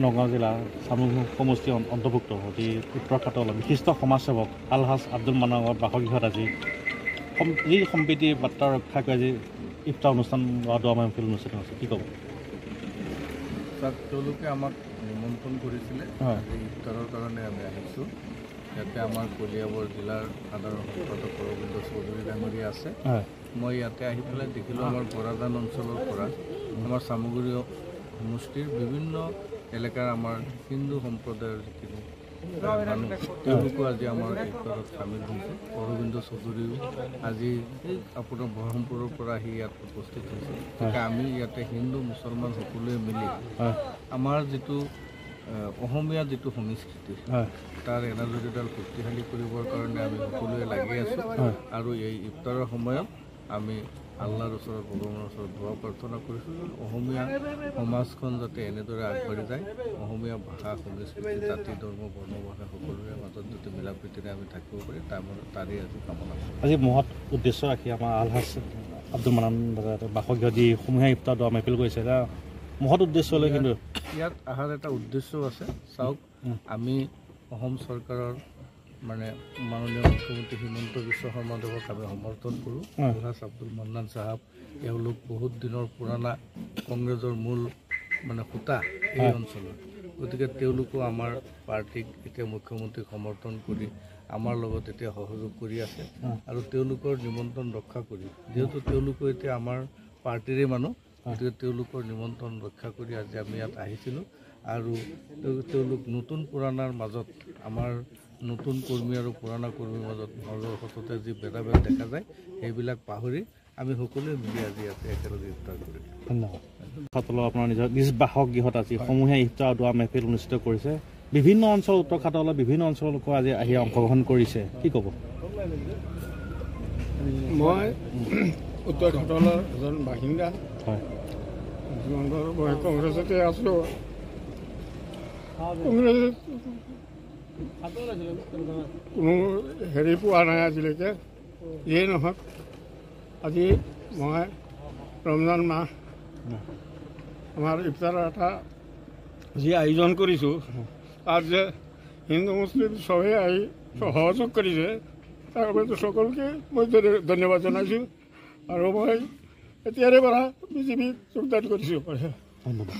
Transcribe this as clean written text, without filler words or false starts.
নগাঁও জিলা চামগুৰি সমষ্টি অন্তৰ্ভুক্ত অতি উত্তৰ খাটল বিশিষ্ট সমাজসেৱক আলহাজ আব্দুল মান্নানৰ বাসগৃহত আজি যি সম্প্ৰীতিৰ বাৰ্তা ৰক্ষা কৰি আজি ইফতাৰ অনুষ্ঠান বা দোৱা মাহফিল অনুষ্ঠিত হৈছে কি ক'ব? তেওঁলোকে আমাক নিমন্ত্ৰণ কৰিছিলে আজি ইফতাৰৰ কাৰণে আমি আহিছোঁ। ইয়াতে আমাৰ কলিয়াবৰ জিলাৰ সাধাৰণ সম্পাদক অৰবিন্দ চৌধুৰী ডাঙৰীয়া আছে। মই ইয়াতে আহি পেলাই দেখিলোঁ আমাৰ বৰাদান অঞ্চলৰ পৰা আমাৰ চামগুৰি সমষ্টিৰ বিভিন্ন এলেকাৰ আমাৰ হিন্দু সম্প্ৰদায়ৰ যিখিনি মানুহ তেওঁলোকো আজি আমাৰ ইফতাৰত চামিল হৈছে। অৰবিন্দ চৌধুৰীও আজি আপোনাৰ বৰহমপুৰৰ পৰা আহি ইয়াত উপস্থিত হৈছে। গতিকে আমি ইয়াতে হিন্দু মুছলমান সকলোৱে মিলি আমাৰ যিটো অসমীয়া যিটো সংস্কৃতি তাৰ এনাজৰীডাল শক্তিশালী কৰিবৰ কাৰণে আমি সকলোৱে লাগি আছোঁ। আৰু এই ইফতাৰৰ সময়ত আমি আল্লাহৰ ওচৰত ভগৱানৰ ওচৰত দোৱা প্ৰাৰ্থনা কৰিছোঁ অসমীয়া সমাজখন যাতে এনেদৰে আগবাঢ়ি যায়, অসমীয়া ভাষা সংস্কৃতি জাতি ধৰ্ম বৰ্ণ ভাষা সকলোৰে মাজত যাতে মিলা প্ৰীতিৰে আমি থাকিব পাৰি তাৰেই আজি কামনা কৰোঁ। আজি মহৎ উদ্দেশ্য ৰাখি আমাৰ আলহাজ আব্দুল মান্নান বাসগৃহ যি সমূহীয়া ইফতাৰ দোৱা মাহফিল কৰিছে মহৎ উদ্দেশ্য লৈ কিন্তু ইয়াত অহাৰ এটা উদ্দেশ্যও আছে। চাওক, আমি অসম চৰকাৰৰ মানে মাননীয় মুখ্যমন্ত্ৰী হিমন্ত বিশ্ব শৰ্মাদেৱক আমি সমৰ্থন কৰোঁ। আলহাজ আব্দুল মান্নান চাহাব এওঁলোক বহুত দিনৰ পুৰণা কংগ্ৰেছৰ মূল মানে সূতা এই অঞ্চলত। গতিকে তেওঁলোকো আমাৰ পাৰ্টীক এতিয়া মুখ্যমন্ত্ৰীক সমৰ্থন কৰি আমাৰ লগত এতিয়া সহযোগ কৰি আছে। আৰু তেওঁলোকৰ নিমন্ত্ৰণ ৰক্ষা কৰি যিহেতু তেওঁলোকো এতিয়া আমাৰ পাৰ্টীৰে মানুহ, গতিকে তেওঁলোকৰ নিমন্ত্ৰণ ৰক্ষা কৰি আজি আমি ইয়াত আহিছিলোঁ। আৰু তেওঁলোক নতুন পুৰণাৰ মাজত আমাৰ নতুন কৰ্মী আৰু পুৰণা কৰ্মীৰ মাজত মাজৰ সততে যি ভেদাভেদ দেখা যায় সেইবিলাক পাহৰি আমি সকলোৱে মিলি আজি ইয়াতে একেলগে ইফতাৰ কৰিলোঁ। ধন্যবাদ। খাটলৰ আপোনাৰ নিজৰ নিজ বাসগৃহত আজি সমূহীয়া ইফতাৰ দোৱা মাহফিল অনুষ্ঠিত কৰিছে। বিভিন্ন অঞ্চল উত্তৰ খাটলৰ বিভিন্ন অঞ্চলৰ লোক আজি আহি অংশগ্ৰহণ কৰিছে, কি ক'ব? মই উত্তৰ খাটলৰ এজন বাসিন্দা। হয়, মই কংগ্ৰেছতে আছোঁ। কংগ্ৰেছত কোনো হেৰি পোৱা নাই আজিলৈকে। যিয়েই নহওক আজি মই ৰমজান মাহ আমাৰ ইফতাৰৰ এটা যি আয়োজন কৰিছোঁ তাত যে হিন্দু মুছলিম চবেই আহি সহযোগ কৰিছে তাৰ বাবে সকলোকে মই ধন্যবাদ জনাইছোঁ। আৰু মই এতিয়াৰে পৰা বিজেপিত যোগদান কৰিছোঁ। ধন্যবাদ।